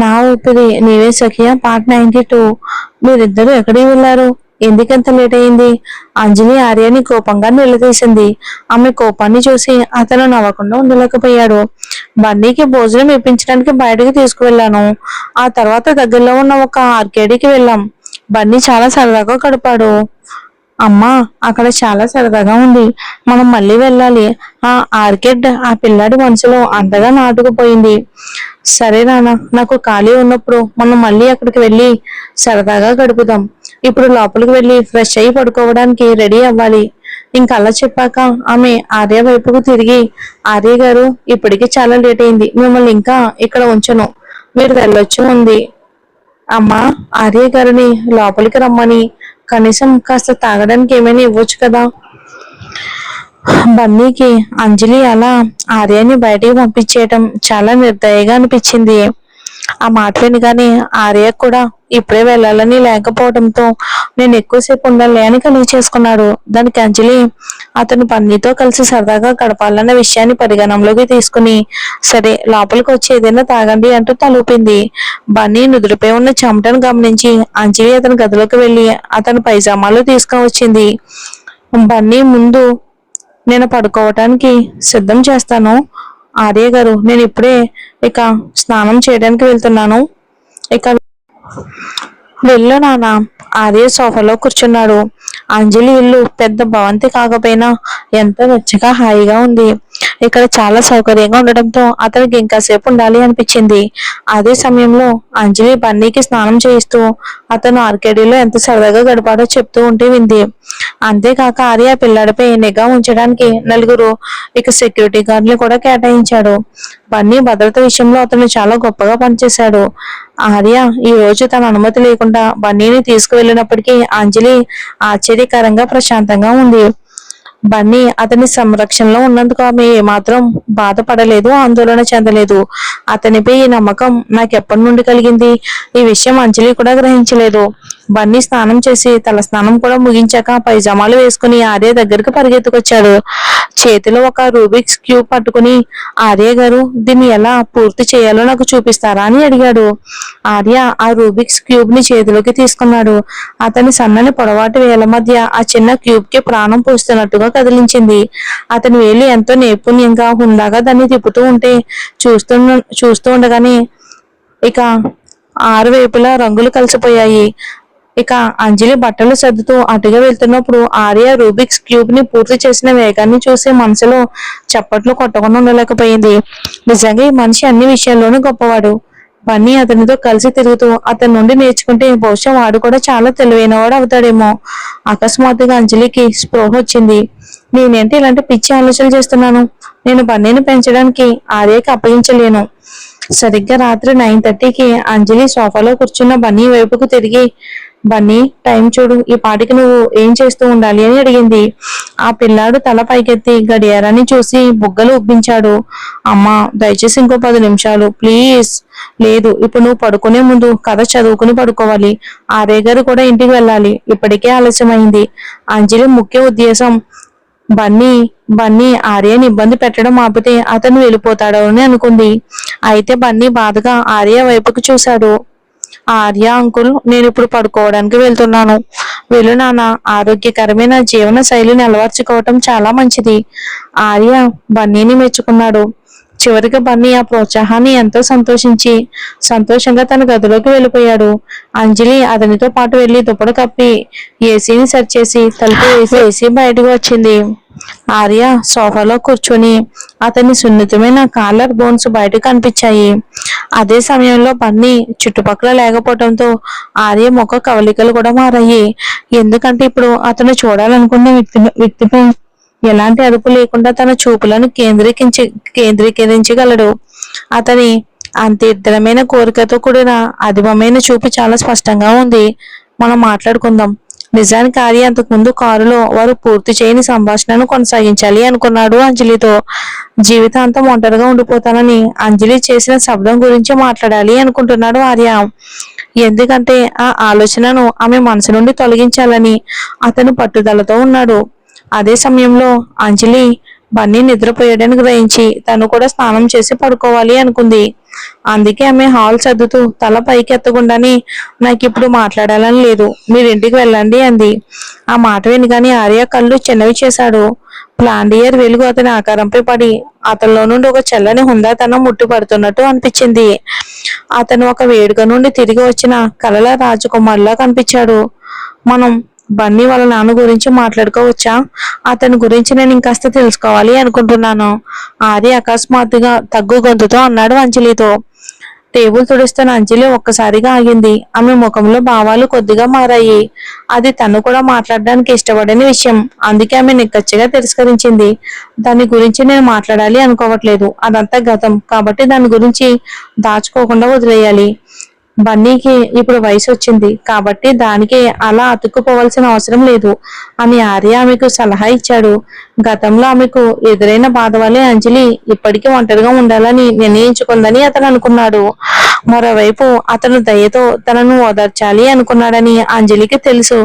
నా ఊపిరి నీవే సఖియా పార్ట్ 92. మీరిద్దరూ ఎక్కడికి వెళ్ళారు? ఎందుకంత లేట్ అయింది? అంజలి ఆర్యని కోపంగా నిలదీసింది. ఆమె కోపాన్ని చూసి అతను నవ్వకుండా ఉండలేకపోయాడు. బన్నీకి భోజనం ఇప్పించడానికి బయటకు తీసుకువెళ్ళాను. ఆ తర్వాత దగ్గరలో ఉన్న ఒక ఆర్కేడీకి వెళ్ళాం. బన్నీ చాలా సరదాగా గడిపాడు. అమ్మా, అక్కడ చాలా సరదాగా ఉంది. మనం మళ్ళీ వెళ్ళాలి. ఆ ఆర్కిడ్ ఆ పిల్లాడి మనసులో అంతగా నాటుకుపోయింది. సరే నాన్న, నాకు ఖాళీ ఉన్నప్పుడు మనం మళ్ళీ అక్కడికి వెళ్ళి సరదాగా గడుపుదాం. ఇప్పుడు లోపలికి వెళ్ళి ఫ్రెష్ అయ్యి పడుకోవడానికి రెడీ అవ్వాలి. ఇంకలా చెప్పాక ఆమె ఆర్య వైపుకు తిరిగి, ఆర్య గారు, ఇప్పటికే చాలా లేట్ అయింది. మిమ్మల్ని ఇంకా ఇక్కడ ఉంచను. మీరు వెళ్ళొచ్చు ఉంది. అమ్మా, ఆర్య గారిని లోపలికి రమ్మని కనీసం కాస్త తాగడానికి ఏమైనా ఇవ్వచ్చు కదా. బన్నీకి అంజలి అలా ఆర్యని బయటికి పంపించేయటం చాలా నిర్దయగా అనిపించింది. ఆ మాట వినగానే ఆర్య కూడా ఇప్పుడే వెళ్ళాలని లేకపోవడంతో నేను ఎక్కువసేపు ఉండాలి అని కలిగి చేసుకున్నాడు. దానికి అంజలి అతను బన్నీతో కలిసి సరదాగా గడపాలన్న విషయాన్ని పరిగణనలోకి తీసుకుని, సరే లోపలికి వచ్చి ఏదైనా తాగండి అంటూ తలూపింది. బన్నీ నుదురుపై ఉన్న చెమటను గమనించి అంజలి అతని గదిలోకి వెళ్ళి అతని పైజామాలు తీసుకువచ్చింది. బన్నీ ముందు నేను పడుకోవటానికి సిద్ధం చేస్తాను. ఆర్య గారు, నేను ఇప్పుడే ఇక స్నానం చేయడానికి వెళ్తున్నాను. ఇక వెళ్ళు నాన్న. ఆర్య సోఫాలో కూర్చున్నాడు. అంజలి ఇల్లు పెద్ద భవంతి కాకపోయినా ఎంతో వెచ్చగా హాయిగా ఉంది. ఇక్కడ చాలా సౌకర్యంగా ఉండడంతో అతనికి ఇంకాసేపు ఉండాలి అనిపించింది. అదే సమయంలో అంజలి బన్నీకి స్నానం చేయిస్తూ అతను ఆర్కేడీలో ఎంత సరదాగా గడిపాడో చెప్తూ ఉంటే వింది. అంతేకాక ఆర్య పిల్లాడిపై నిఘా ఉంచడానికి నలుగురు సెక్యూరిటీ గార్డులు కూడా కేటాయించాడు. బన్నీ భద్రత విషయంలో అతను చాలా గొప్పగా పనిచేశాడు. ఆర్య ఈ రోజు తన అనుమతి లేకుండా బన్నీని తీసుకువెళ్ళినప్పటికీ అంజలి ఆశ్చర్యకరంగా ప్రశాంతంగా ఉంది. బన్నీ అతని సంరక్షణలో ఉన్నందుకు ఆమె ఏమాత్రం బాధపడలేదు, ఆందోళన చెందలేదు. అతనిపై ఈ నమ్మకం నాకెప్పటి నుండి కలిగింది? ఈ విషయం అంజలి కూడా గ్రహించలేదు. బన్నీ స్నానం చేసి తల స్నానం కూడా ముగించాక పైజామాలు వేసుకుని ఆర్య దగ్గరికి పరిగెత్తుకొచ్చాడు. చేతిలో ఒక రూబిక్స్ క్యూబ్ పట్టుకుని, ఆర్య గారు, దీన్ని ఎలా పూర్తి చేయాలో నాకు చూపిస్తారా అని అడిగాడు. ఆర్య ఆ రూబిక్స్ క్యూబ్ ని చేతిలోకి తీసుకున్నాడు. అతని సన్నని పొడవాటి వేల మధ్య ఆ చిన్న క్యూబ్ కి ప్రాణం పోస్తున్నట్టుగా కదిలించింది. అతని వేలు ఎంతో నైపుణ్యంగా హుందాగా దాన్ని తిప్పుతూ ఉంటే చూస్తూ ఉండగానే ఇక ఆరు వైపులా రంగులు కలిసిపోయాయి. ఇక అంజలి బట్టలు సర్దుతూ అటుగా వెళ్తున్నప్పుడు ఆర్య రూబిక్స్ క్యూబ్ ని పూర్తి చేసిన వేగాన్ని చూసి మనసులో చప్పట్లు కొట్టకుండా ఉండలేకపోయింది. నిజంగా ఈ మనిషి అన్ని విషయాల్లోనూ గొప్పవాడు. బన్నీ అతనితో కలిసి తిరుగుతూ అతని నుండి నేర్చుకుంటే బహుశా వాడు కూడా చాలా తెలివైనవాడు అవుతాడేమో. అకస్మాత్తుగా అంజలికి స్పృహ వచ్చింది. నేనేంటి ఇలాంటి పిచ్చి ఆలోచనలు చేస్తున్నాను? నేను బన్నీని పెంచడానికి ఆర్యకి అప్పగించలేను. సరిగ్గా రాత్రి 9:30కి అంజలి సోఫాలో కూర్చున్న బన్నీ వైపుకు తిరిగి, బన్నీ, టైం చూడు, ఈ పాటికి నువ్వు ఏం చేస్తూ ఉండాలి అని అడిగింది. ఆ పిల్లాడు తల పైకెత్తి గడియారాన్ని చూసి బుగ్గలు ఉబ్బించాడు. అమ్మా, దయచేసి ఇంకో 10 నిమిషాలు ప్లీజ్. లేదు, ఇప్పుడు నువ్వు పడుకునే ముందు కథ చదువుకుని పడుకోవాలి. ఆర్య గారు కూడా ఇంటికి వెళ్ళాలి. ఇప్పటికే ఆలస్యమైంది. అంజలి ముఖ్య ఉద్దేశం బన్నీ బన్నీ ఆర్యని ఇబ్బంది పెట్టడం ఆపితే అతను వెళ్ళిపోతాడు అని అనుకుంది. అయితే బన్నీ బాధగా ఆర్య వైపుకు చూశాడు. ఆర్య అంకుల్, నేను ఇప్పుడు పడుకోవడానికి వెళ్తున్నాను. వెళ్ళు నాన్న. ఆరోగ్యకరమైన జీవన శైలిని అలవర్చుకోవటం చాలా మంచిది. ఆర్య బన్నీని మెచ్చుకున్నాడు. చివరిగా బన్నీ ఆ ప్రోత్సాహాన్ని ఎంతో సంతోషంగా తన గదిలోకి వెళ్ళిపోయాడు. అంజలి అతనితో పాటు వెళ్లి దుప్పటి కప్పి ఏసీని సెట్ చేసి తలుపు వేసి బయటకు వచ్చింది. ఆర్య సోఫాలో కూర్చొని అతని సున్నితమైన కాలర్ బోన్స్ బయటకు కనిపించాయి. అదే సమయంలో బన్నీ చుట్టుపక్కల లేకపోవడంతో ఆర్య ముఖ కవలికలు కూడా మారాయి. ఎందుకంటే ఇప్పుడు అతను చూడాలనుకున్న వ్యక్తిపై ఎలాంటి అదుపు లేకుండా తన చూపులను కేంద్రీకరించగలడు. అతని అంత ఇద్దరమైన కోరికతో కూడిన అధిమమైన చూపు చాలా స్పష్టంగా ఉంది. మనం మాట్లాడుకుందాం. నిజానికి ఆర్య అంతకుముందు కారులో వారు పూర్తి చేయని సంభాషణను కొనసాగించాలి అనుకున్నాడు అంజలితో. జీవితాంతం ఒంటరిగా ఉండిపోతానని అంజలి చేసిన శబ్దం గురించి మాట్లాడాలి అనుకుంటున్నాడు ఆర్య. ఎందుకంటే ఆ ఆలోచనను ఆమె మనసు నుండి తొలగించాలని అతను పట్టుదలతో ఉన్నాడు. అదే సమయంలో అంజలి బన్నీ నిద్రపోయాడని గ్రహించి తను కూడా స్నానం చేసి పడుకోవాలి అనుకుంది. అందుకే ఆమె హాల్ సర్దుతూ తల పైకి ఎత్తకుండానే నాకు ఇప్పుడు మాట్లాడాలని లేదు, మీరు ఇంటికి వెళ్ళండి అంది. ఆ మాట వినగానే ఆర్య కళ్ళు చిన్నవి చేశాడు. ప్లాండియర్ వెలుగు అతని ఆకారంపై పడి అతనిలో నుండి ఒక చల్లని హుందాతనం ముట్టి పడుతున్నట్టు అనిపించింది. అతను ఒక వేడుక నుండి తిరిగి వచ్చిన కలల రాజకుమారులా కనిపించాడు. మనం బన్నీ వాళ్ళ నాన్న గురించి మాట్లాడుకోవచ్చా? అతని గురించి నేను ఇంకాస్త తెలుసుకోవాలి అనుకుంటున్నాను. ఆర్య అకస్మాత్తుగా తగ్గు గొంతుతో అన్నాడు అంజలితో. టేబుల్ తుడుస్తున్న అంజలి ఒక్కసారిగా ఆగింది. ఆమె ముఖంలో భావాలు కొద్దిగా మారాయి. అది తను కూడా మాట్లాడడానికి ఇష్టపడని విషయం. అందుకే ఆమె నిక్కచ్చిగా తిరస్కరించింది. దాని గురించి నేను మాట్లాడాలి అనుకోవట్లేదు. అదంతా గతం కాబట్టి దాని గురించి దాచుకోకుండా వదిలేయాలి. బన్నీకి ఇప్పుడు వయసు వచ్చింది కాబట్టి దానికి అలా అతుక్కుపోవాల్సిన అవసరం లేదు అని ఆర్య ఆమెకు సలహా ఇచ్చాడు. గతంలో ఆమెకు ఎదురైన బాధ వల్లే అంజలి ఇప్పటికీ ఒంటరిగా ఉండాలని నిర్ణయించుకుందని అతను అనుకున్నాడు. మరోవైపు అతను దయతో తనను ఓదార్చాలి అనుకున్నాడని అంజలికి తెలుసు.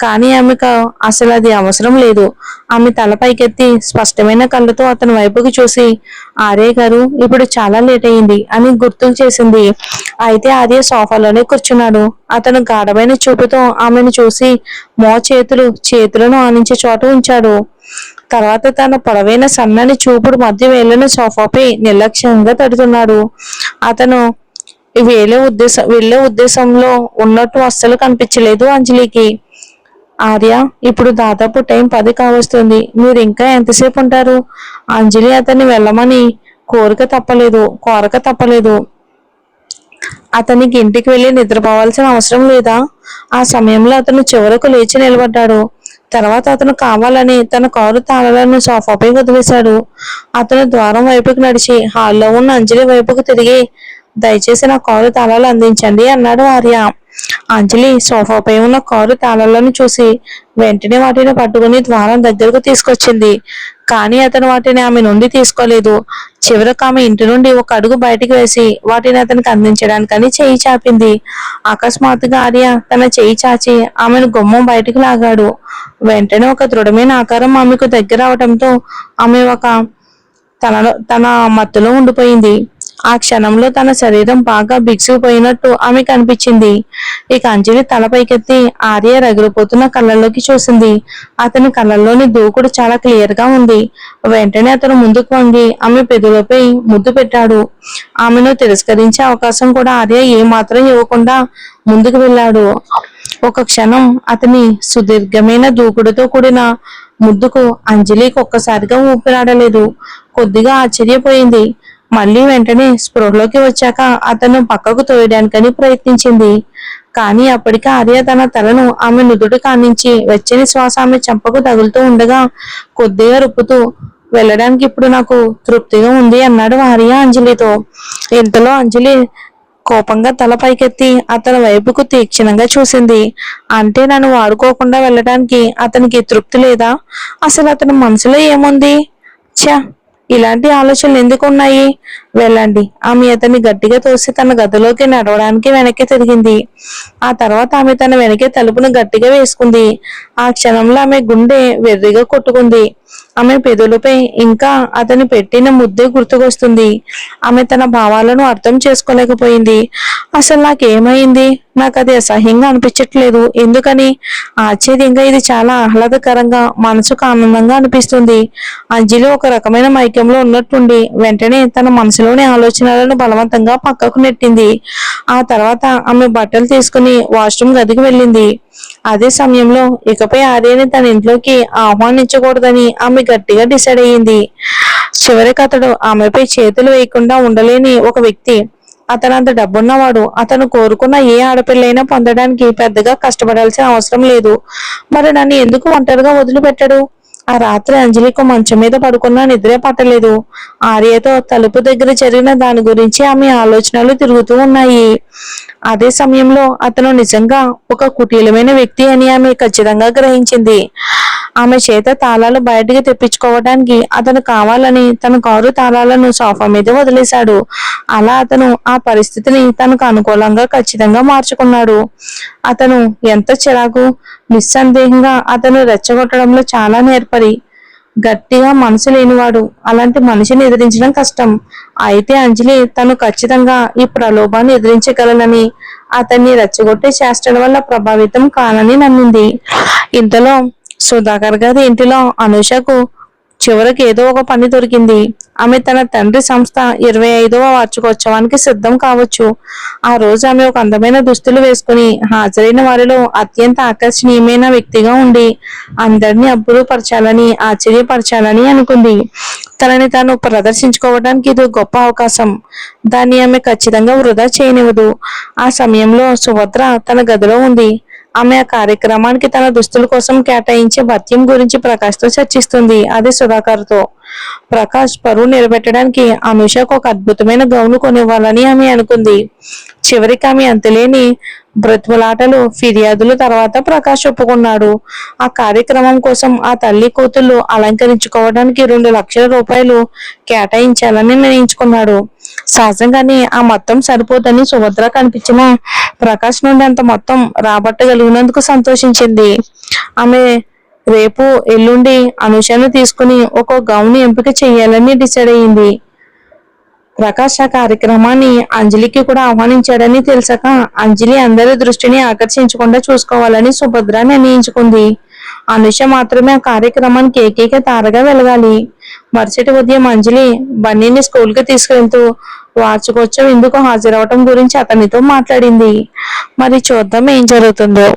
కానీ ఆమెకు అసలు అది అవసరం లేదు. ఆమె తల పైకెత్తి స్పష్టమైన కళ్ళతో అతని వైపుకి చూసి, ఆర్య గారు ఇప్పుడు చాలా లేట్ అయింది అని గుర్తుకు చేసింది. అయితే ఆర్య సోఫాలోనే కూర్చున్నాడు. అతను గాఢమైన చూపుతో ఆమెను చూసి చేతులను ఆనించే చోట ఉంచాడు. తర్వాత తన పొడవైన సన్నని చూపుడు మధ్య వేళ్లను సోఫాపై నిర్లక్ష్యంగా తడుతున్నాడు. అతను వెళ్లే ఉద్దేశంలో ఉన్నట్టు అస్సలు కనిపించలేదు అంజలికి. ఆర్య, ఇప్పుడు దాదాపు టైం 10 కావస్తుంది. మీరు ఇంకా ఎంతసేపు ఉంటారు? అంజలి అతన్ని వెళ్ళమని కోరక తప్పలేదు. అతనికి ఇంటికి వెళ్ళి నిద్రపోవాల్సిన అవసరం లేదా? ఆ సమయంలో అతను చివరకు లేచి నిలబడ్డాడు. తర్వాత అతను కావాలని తన కారు తాళాలను సోఫాపై వదిలేశాడు. అతను ద్వారం వైపుకి నడిచి హాల్లో ఉన్న అంజలి వైపుకు తిరిగి, దయచేసి నా కారు తాళాలు అందించండి అన్నాడు ఆర్య. అంజలి సోఫాపై ఉన్న కారు తాళాలను చూసి వెంటనే వాటిని పట్టుకుని ద్వారం దగ్గరకు తీసుకొచ్చింది. కానీ అతను వాటిని ఆమె నుండి తీసుకోలేదు. చివరకు ఆమె ఇంటి నుండి ఒక అడుగు బయటికి వేసి వాటిని అతనికి అందించడానికని చేయి చాపింది. అకస్మాత్తుగా ఆర్య తన చేయి చాచి ఆమెను గుమ్మం బయటికి లాగాడు. వెంటనే ఒక దృఢమైన ఆకారం ఆమెకు దగ్గర అవటంతో ఆమె తన మత్తులో ఉండిపోయింది. ఆ క్షణంలో తన శరీరం బాగా బిగుసుకుపోయినట్టు ఆమె కనిపించింది. ఇక అంజలి తల పైకెత్తి ఆర్య రగిలిపోతున్న కళ్ళల్లోకి చూసింది. అతని కళ్ళల్లోని దూకుడు చాలా క్లియర్ గా ఉంది. వెంటనే అతను ముందుకు వంగి ఆమె పెదవులపై ముద్దు పెట్టాడు. ఆమెను తిరస్కరించే అవకాశం కూడా ఆర్య ఏమాత్రం ఇవ్వకుండా ముందుకు వెళ్ళాడు. ఒక క్షణం అతని సుదీర్ఘమైన దూకుడుతో కూడిన ముద్దుకు అంజలికి ఒక్కసారిగా ఊపిరాడలేదు. కొద్దిగా ఆశ్చర్యపోయింది. మళ్ళీ వెంటనే స్పృహలోకి వచ్చాక అతను పక్కకు తోయడానికని ప్రయత్నించింది. కానీ అప్పటికే ఆర్య తన తలను ఆమె నుదుటి కానించి వెచ్చని శ్వాస ఆమె చెంపకు తగులుతూ ఉండగా కొద్దిగా రుప్పుతూ, వెళ్ళడానికి ఇప్పుడు నాకు తృప్తిగా ఉంది అన్నాడు ఆర్య అంజలితో. ఇంతలో అంజలి కోపంగా తల పైకెత్తి అతని వైపుకు తీక్షణంగా చూసింది. అంటే నన్ను వాడుకోకుండా వెళ్ళడానికి అతనికి తృప్తి లేదా? అసలు అతని మనసులో ఏముంది? ఛ, ఇలాంటి ఆలోచనలు ఎందుకు ఉన్నాయి? వెళ్ళండి. ఆమె అతన్ని గట్టిగా తోసి తన గదిలోకి నడవడానికి వెనక్కి తిరిగింది. ఆ తర్వాత ఆమె తన వెనకే తలుపును గట్టిగా వేసుకుంది. ఆ క్షణంలో ఆమె గుండె వెర్రిగా కొట్టుకుంది. ఆమె పెదవులపై ఇంకా అతని పెట్టిన ముద్దే గుర్తుకొస్తుంది. ఆమె తన భావాలను అర్థం చేసుకోలేకపోయింది. అసలు నాకేమైంది? నాకు అది అసహ్యంగా అనిపించట్లేదు. ఎందుకని? ఆశ్చర్యంగా ఇది చాలా ఆహ్లాదకరంగా, మనసుకు ఆనందంగా అనిపిస్తుంది. అంజలి ఒక రకమైన మైకంలో ఉన్నట్టుండి వెంటనే తన మనసులోని ఆలోచనలను బలవంతంగా పక్కకు నెట్టింది. ఆ తర్వాత ఆమె బట్టలు తీసుకుని వాష్రూమ్ గదికి వెళ్ళింది. అదే సమయంలో ఇకపై ఆర్యని తన ఇంట్లోకి ఆహ్వానించకూడదని ఆమె గట్టిగా డిసైడ్ అయ్యింది. చివరికి అతడు ఆమెపై చేతులు వేయకుండా ఉండలేని ఒక వ్యక్తి. అతను అంత డబ్బున్నవాడు. అతను కోరుకున్న ఏ ఆడపిల్లైనా పొందడానికి పెద్దగా కష్టపడాల్సిన అవసరం లేదు. మరి నన్ను ఎందుకు ఒంటరిగా వదిలిపెట్టాడు? ఆ రాత్రి అంజలికి మంచం మీద పడుకున్నా నిద్రే పట్టలేదు. ఆర్యతో తలుపు దగ్గర జరిగిన దాని గురించి ఆమె ఆలోచనలు తిరుగుతూ ఉన్నాయి. అదే సమయంలో అతను నిజంగా ఒక కుటీలమైన వ్యక్తి అని ఆమె ఖచ్చితంగా గ్రహించింది. ఆమె చేత తాళాలు బయటికి తెప్పించుకోవడానికి అతను కావాలని తన కారు తాళాలను సోఫా మీద వదిలేశాడు. అలా అతను ఆ పరిస్థితిని తనకు అనుకూలంగా ఖచ్చితంగా మార్చుకున్నాడు. అతను ఎంత చిరాకు! నిస్సందేహంగా అతను రెచ్చగొట్టడంలో చాలా నేర్పరి. గట్టిగా మనసు లేనివాడు. అలాంటి మనిషిని ఎదిరించడం కష్టం. అయితే అంజలి తను ఖచ్చితంగా ఈ ప్రలోభాన్ని ఎదిరించగలనని, అతన్ని రెచ్చగొట్టే చేష్టల వల్ల ప్రభావితం కానని నమ్మింది. ఇంతలో సుధాకర్ గారి ఇంటిలో అనూషకు చివరికి ఏదో ఒక పని దొరికింది. ఆమె తన తండ్రి సంస్థ 25వ వార్షికోత్సవానికి సిద్ధం కావచ్చు. ఆ రోజు ఆమె ఒక అందమైన దుస్తులు వేసుకుని హాజరైన వారిలో అత్యంత ఆకర్షణీయమైన వ్యక్తిగా ఉండి అందరినీ అబ్బురపరచాలని, ఆశ్చర్యపరచాలని అనుకుంది. తనని తాను ప్రదర్శించుకోవడానికి ఇది గొప్ప అవకాశం. దాన్ని ఆమె ఖచ్చితంగా వృధా చేయనివ్వదు. ఆ సమయంలో సుభద్ర తన గదిలో ఉంది. ఆమె ఆ కార్యక్రమానికి తన దుస్తుల కోసం కేటాయించే భత్యం గురించి ప్రకాష్తో చర్చిస్తుంది. అది సుధాకర్తో. ప్రకాష్ పరువు నిలబెట్టడానికి అనూషకు ఒక అద్భుతమైన గౌను కొనివ్వాలని ఆమె అనుకుంది. చివరికి ఆమె అంతులేని బ్రతుకులాటలు, ఫిర్యాదుల తర్వాత ప్రకాష్ ఒప్పుకున్నాడు. ఆ కార్యక్రమం కోసం ఆ తల్లి కూతుళ్ళు అలంకరించుకోవడానికి 2 లక్షల రూపాయలు కేటాయించాలని నిర్ణయించుకున్నాడు. సహజంగానే ఆ మొత్తం సరిపోదని సుభద్ర కనిపించిన ప్రకాష్ నుండి అంత మొత్తం రాబట్టగలిగినందుకు సంతోషించింది. ఆమె రేపు ఎల్లుండి అనూషను తీసుకుని ఒక గౌన్ ఎంపిక చేయాలని డిసైడ్ అయ్యింది. ప్రకాష్ ఆ కార్యక్రమాన్ని అంజలికి కూడా ఆహ్వానించాడని తెలిసాక అంజలి అందరి దృష్టిని ఆకర్షించకుండా చూసుకోవాలని సుభద్ర నిర్ణయించుకుంది. అనుష మాత్రమే ఆ కార్యక్రమానికి ఏకైక తారగా వెలగాలి. మరుసటి ఉదయం అంజలి బన్నీని స్కూల్ కి తీసుకెళ్తూ వార్షికోత్సవం ఎందుకు హాజరవటం గురించి అతనితో మాట్లాడింది. మరి చూద్దాం ఏం జరుగుతుందో.